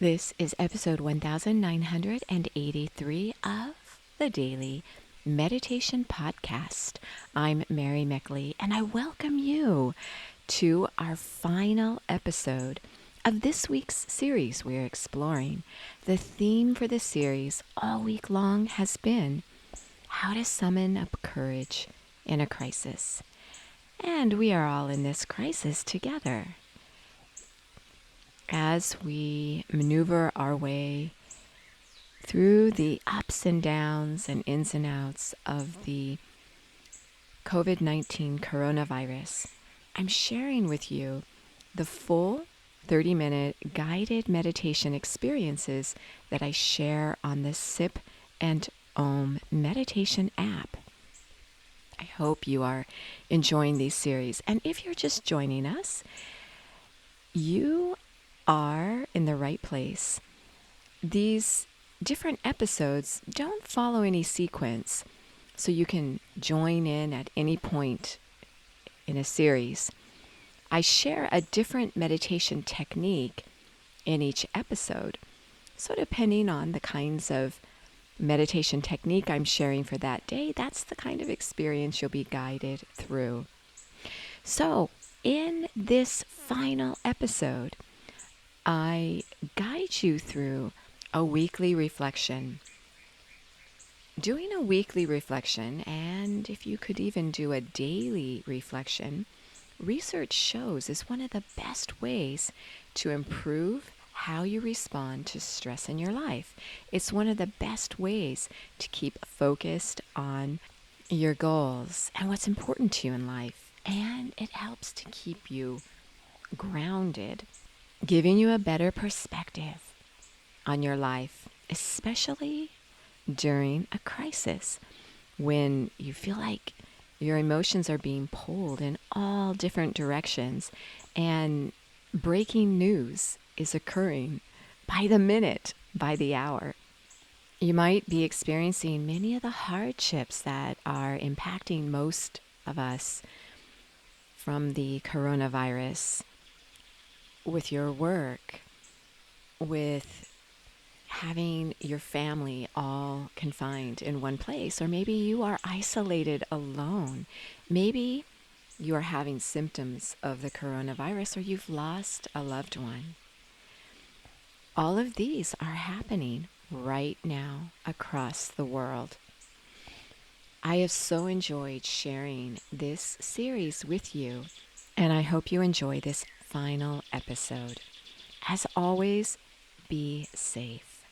This is episode 1983 of the Daily Meditation Podcast. I'm Mary Meckley, and I welcome you to our final episode of this week's series we're exploring. The theme for the series all week long has been how to summon up courage in a crisis. And we are all in this crisis together. As we maneuver our way through the ups and downs and ins and outs of the COVID-19 coronavirus, I'm sharing with you the full 30-minute guided meditation experiences that I share on the Sip and Om meditation app. I hope you are enjoying these series. And if you're just joining us, you are in the right place. These different episodes don't follow any sequence, so you can join in at any point in a series. I share a different meditation technique in each episode. So depending on the kinds of meditation technique I'm sharing for that day, that's the kind of experience you'll be guided through. So in this final episode, I guide you through a weekly reflection. Doing a weekly reflection, and if you could even do a daily reflection, research shows is one of the best ways to improve how you respond to stress in your life. It's one of the best ways to keep focused on your goals and what's important to you in life. And it helps to keep you grounded, giving you a better perspective on your life, especially during a crisis when you feel like your emotions are being pulled in all different directions and breaking news is occurring by the minute, by the hour. You might be experiencing many of the hardships that are impacting most of us from the coronavirus, with your work, with having your family all confined in one place, or maybe you are isolated alone. Maybe you are having symptoms of the coronavirus, or you've lost a loved one. All of these are happening right now across the world. I have so enjoyed sharing this series with you, and I hope you enjoy this final episode. As always, be safe.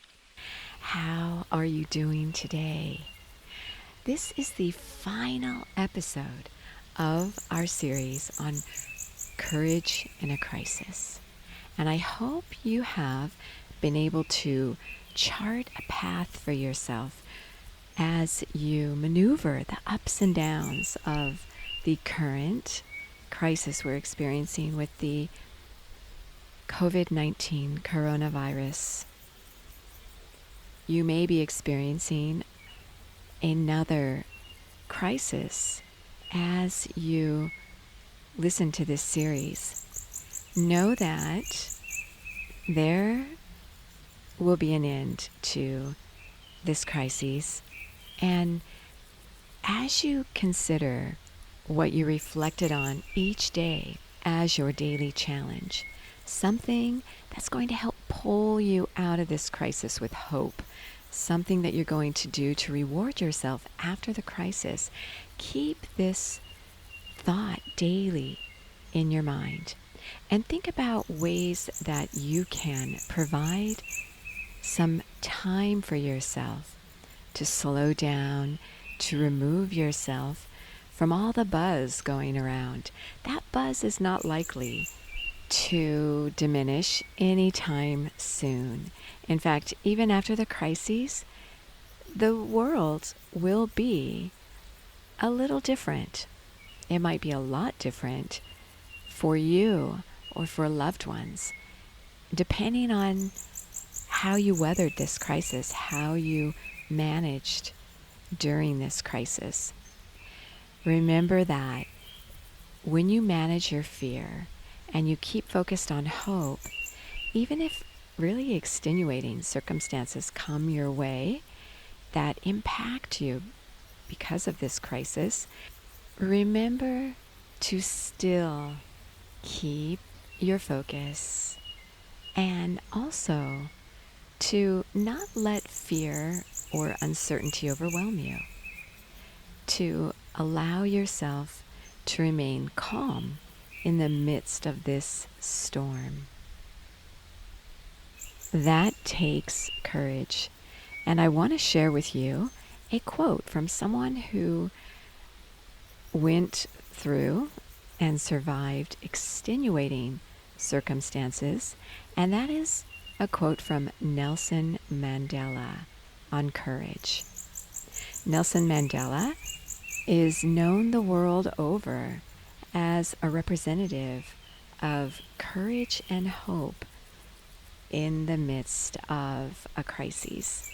How are you doing today? This is the final episode of our series on courage in a crisis. And I hope you have been able to chart a path for yourself as you maneuver the ups and downs of the current crisis we're experiencing with the COVID-19 coronavirus. You may be experiencing another crisis as you listen to this series. Know that there will be an end to this crisis, and as you consider what you reflected on each day as your daily challenge, something that's going to help pull you out of this crisis with hope, something that you're going to do to reward yourself after the crisis, keep this thought daily in your mind and think about ways that you can provide some time for yourself to slow down, to remove yourself from all the buzz going around. That buzz is not likely to diminish anytime soon. In fact, even after the crises, the world will be a little different. It might be a lot different for you or for loved ones, depending on how you weathered this crisis, how you managed during this crisis. Remember that when you manage your fear and you keep focused on hope, even if really extenuating circumstances come your way that impact you because of this crisis, remember to still keep your focus and also to not let fear or uncertainty overwhelm you, to allow yourself to remain calm in the midst of this storm. That takes courage. And I want to share with you a quote from someone who went through and survived extenuating circumstances, and that is a quote from Nelson Mandela on courage. Nelson Mandela is known the world over as a representative of courage and hope in the midst of a crisis.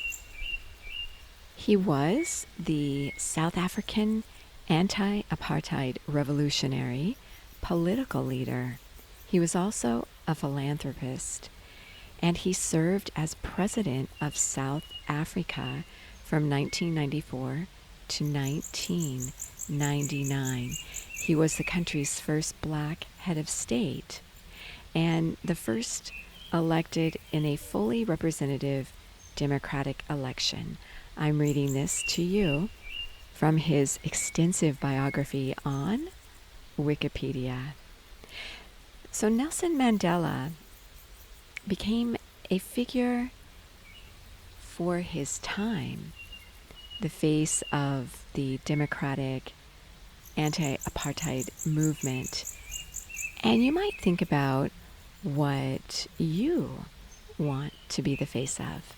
He was the South African anti-apartheid revolutionary political leader. He was also a philanthropist, and he served as president of South Africa from 1994 to 1999. He was the country's first black head of state and the first elected in a fully representative democratic election. I'm reading this to you from his extensive biography on Wikipedia. So Nelson Mandela became a figure for his time, the face of the democratic anti-apartheid movement. And you might think about what you want to be the face of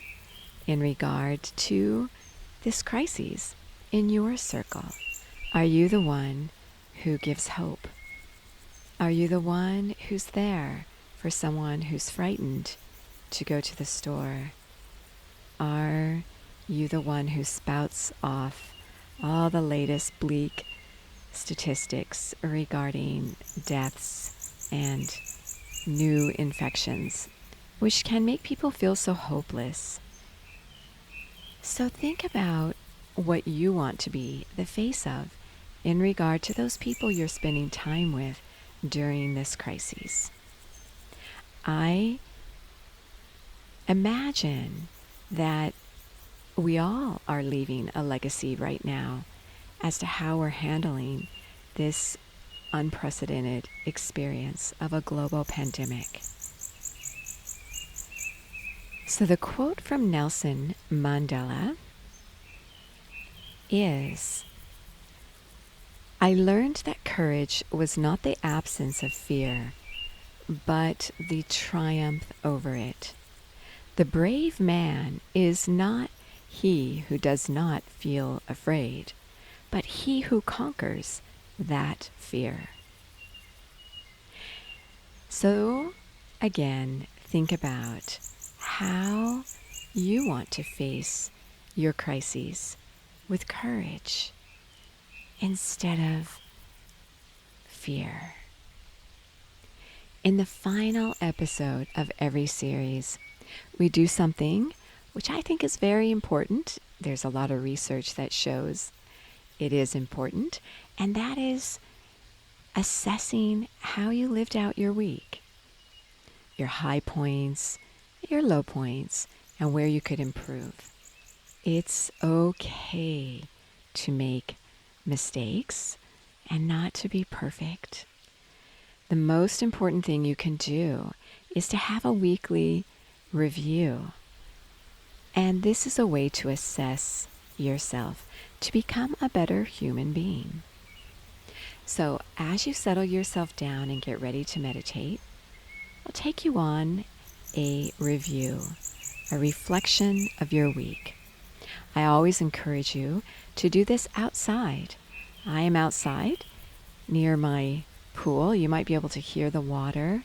in regard to this crisis in your circle. Are you the one who gives hope? Are you the one who's there for someone who's frightened to go to the store? Are you the one who spouts off all the latest bleak statistics regarding deaths and new infections, which can make people feel so hopeless? So think about what you want to be the face of in regard to those people you're spending time with during this crisis. I imagine that we all are leaving a legacy right now as to how we're handling this unprecedented experience of a global pandemic. So the quote from Nelson Mandela is, "I learned that courage was not the absence of fear, but the triumph over it. The brave man is not he who does not feel afraid, but he who conquers that fear." So, again, think about how you want to face your crises with courage instead of fear. In the final episode of every series, we do something which I think is very important. There's a lot of research that shows it is important, and that is assessing how you lived out your week, your high points, your low points, and where you could improve. It's okay to make mistakes and not to be perfect. The most important thing you can do is to have a weekly review. And this is a way to assess yourself to become a better human being. So as you settle yourself down and get ready to meditate, I'll take you on a review, a reflection of your week. I always encourage you to do this outside. I am outside near my pool. You might be able to hear the water.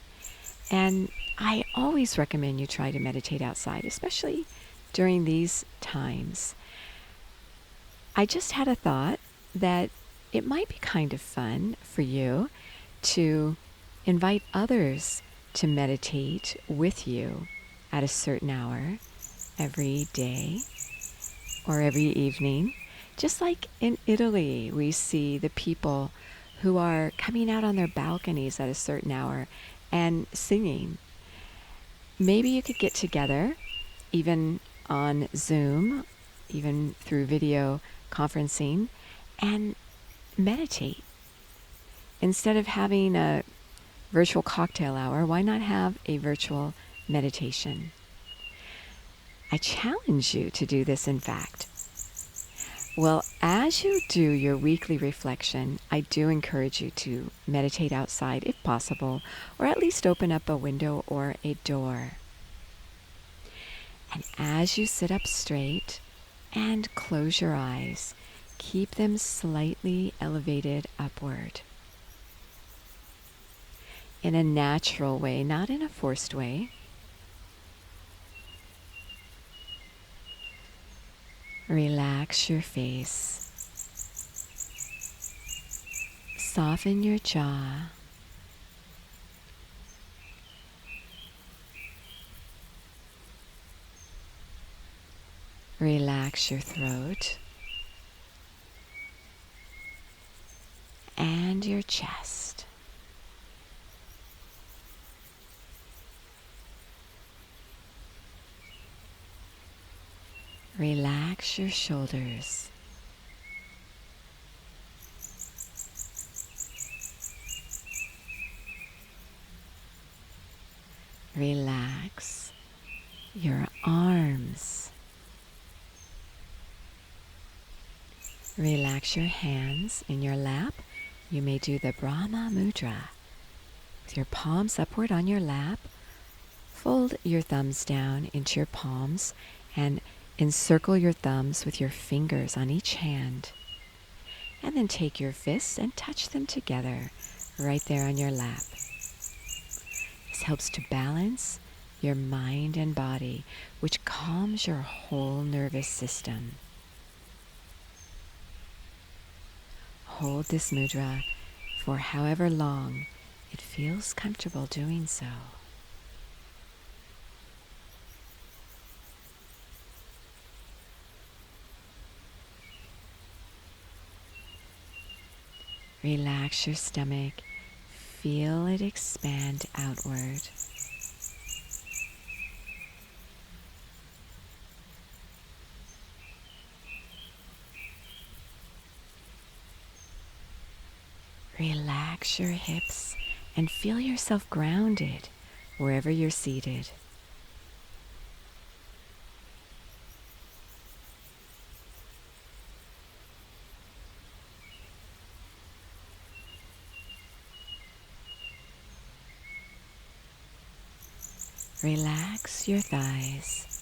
And I always recommend you try to meditate outside, especially during these times. I just had a thought that it might be kind of fun for you to invite others to meditate with you at a certain hour every day or every evening. Just like in Italy, we see the people who are coming out on their balconies at a certain hour and singing. Maybe you could get together, even on Zoom, even through video conferencing, and meditate. Instead of having a virtual cocktail hour, why not have a virtual meditation? I challenge you to do this, in fact. Well, as you do your weekly reflection, I do encourage you to meditate outside if possible, or at least open up a window or a door. And as you sit up straight and close your eyes, keep them slightly elevated upward. In a natural way, not in a forced way. Relax your face. Soften your jaw. Relax your throat and your chest. Relax your shoulders. Relax your arms. Relax your hands in your lap. You may do the Brahma Mudra. With your palms upward on your lap, fold your thumbs down into your palms and encircle your thumbs with your fingers on each hand. And then take your fists and touch them together right there on your lap. This helps to balance your mind and body, which calms your whole nervous system. Hold this mudra for however long it feels comfortable doing so. Relax your stomach. Feel it expand outward. Relax your hips and feel yourself grounded wherever you're seated. Relax your thighs.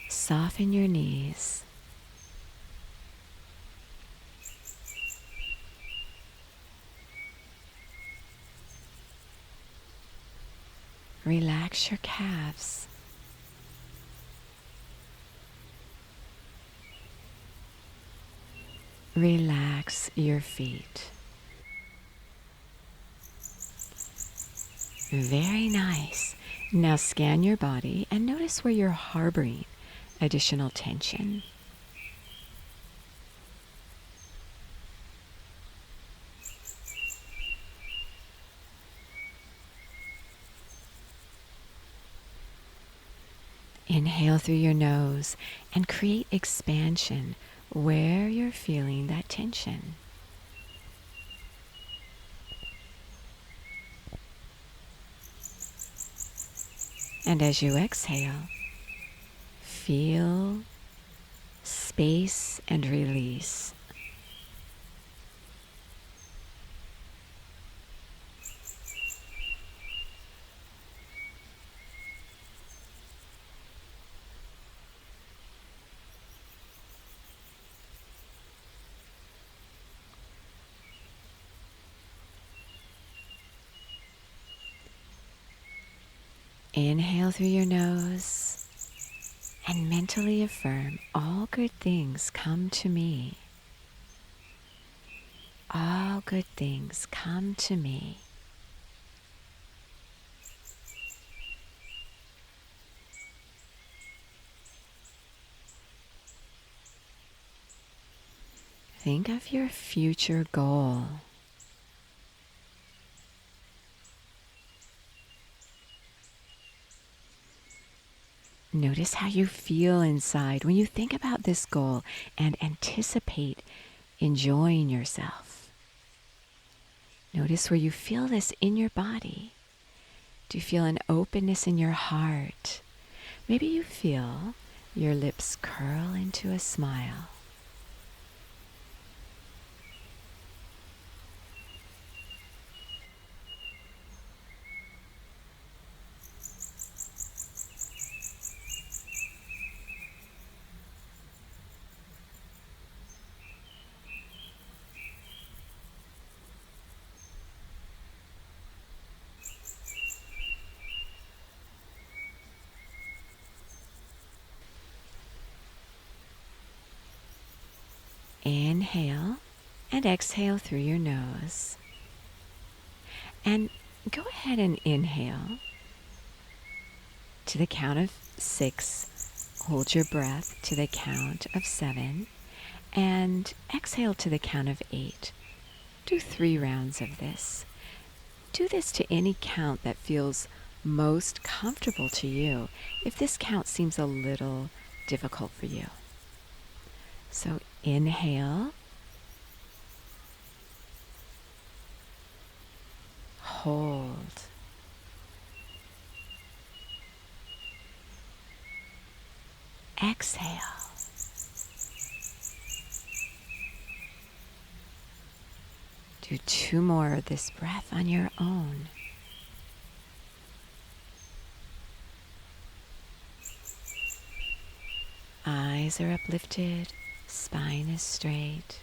Soften your knees. Relax your calves. Relax your feet. Very nice. Now scan your body and notice where you're harboring additional tension. Inhale through your nose and create expansion where you're feeling that tension. And as you exhale, feel space and release. Inhale through your nose and mentally affirm, all good things come to me. all good things come to me. Think of your future goal. Notice how you feel inside when you think about this goal and anticipate enjoying yourself. Notice where you feel this in your body. Do you feel an openness in your heart? Maybe you feel your lips curl into a smile. Inhale and exhale through your nose. And go ahead and inhale to the count of 6. Hold your breath to the count of 7. And exhale to the count of 8. Do 3 rounds of this. Do this to any count that feels most comfortable to you, if this count seems a little difficult for you. So inhale, hold, exhale. Do 2 more of this breath on your own. Eyes are uplifted, spine is straight.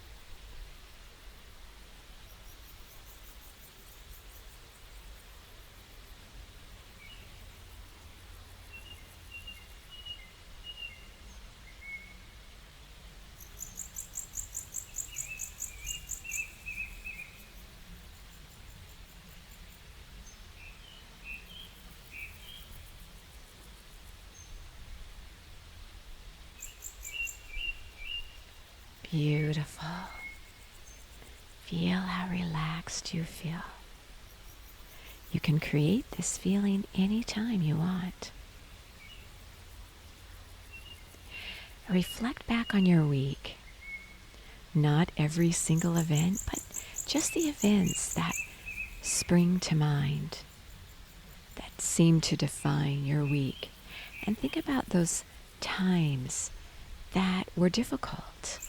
Beautiful. Feel how relaxed you feel. You can create this feeling anytime you want. Reflect back on your week. Not every single event, but just the events that spring to mind, that seem to define your week. And think about those times that were difficult.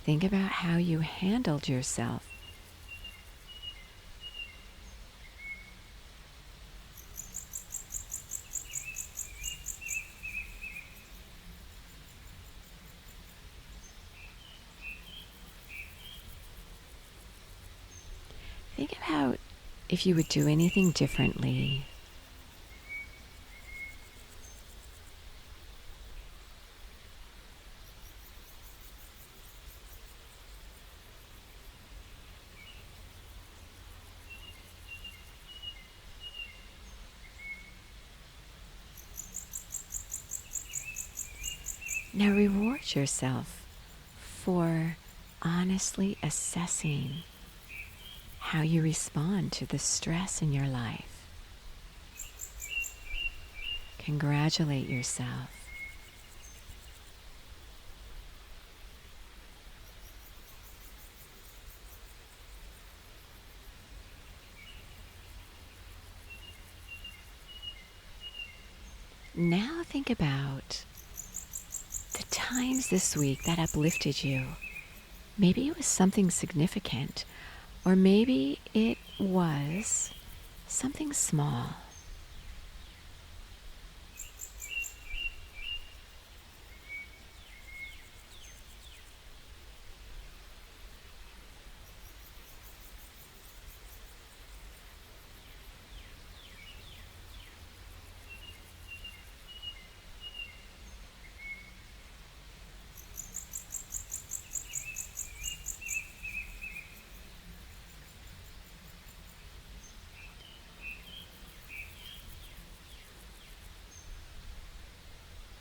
Think about how you handled yourself. Think about if you would do anything differently. Now reward yourself for honestly assessing how you respond to the stress in your life. Congratulate yourself. Now think about the times this week that uplifted you. Maybe it was something significant, or maybe it was something small.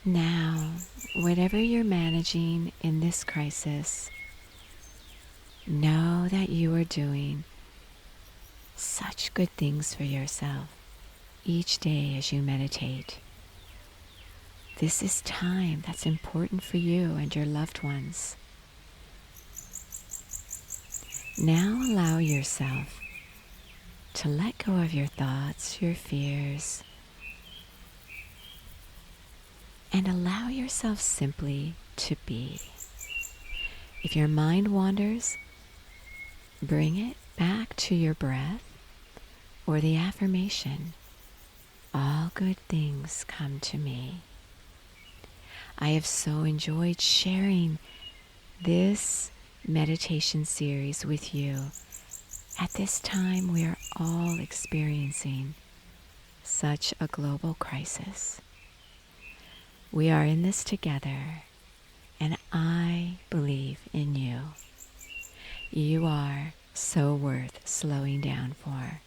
Now, whatever you're managing in this crisis, know that you are doing such good things for yourself each day as you meditate. This is time that's important for you and your loved ones. Now allow yourself to let go of your thoughts, your fears, and allow yourself simply to be. If your mind wanders, bring it back to your breath or the affirmation, all good things come to me. I have so enjoyed sharing this meditation series with you. At this time, we are all experiencing such a global crisis. We are in this together, and I believe in you. You are so worth slowing down for.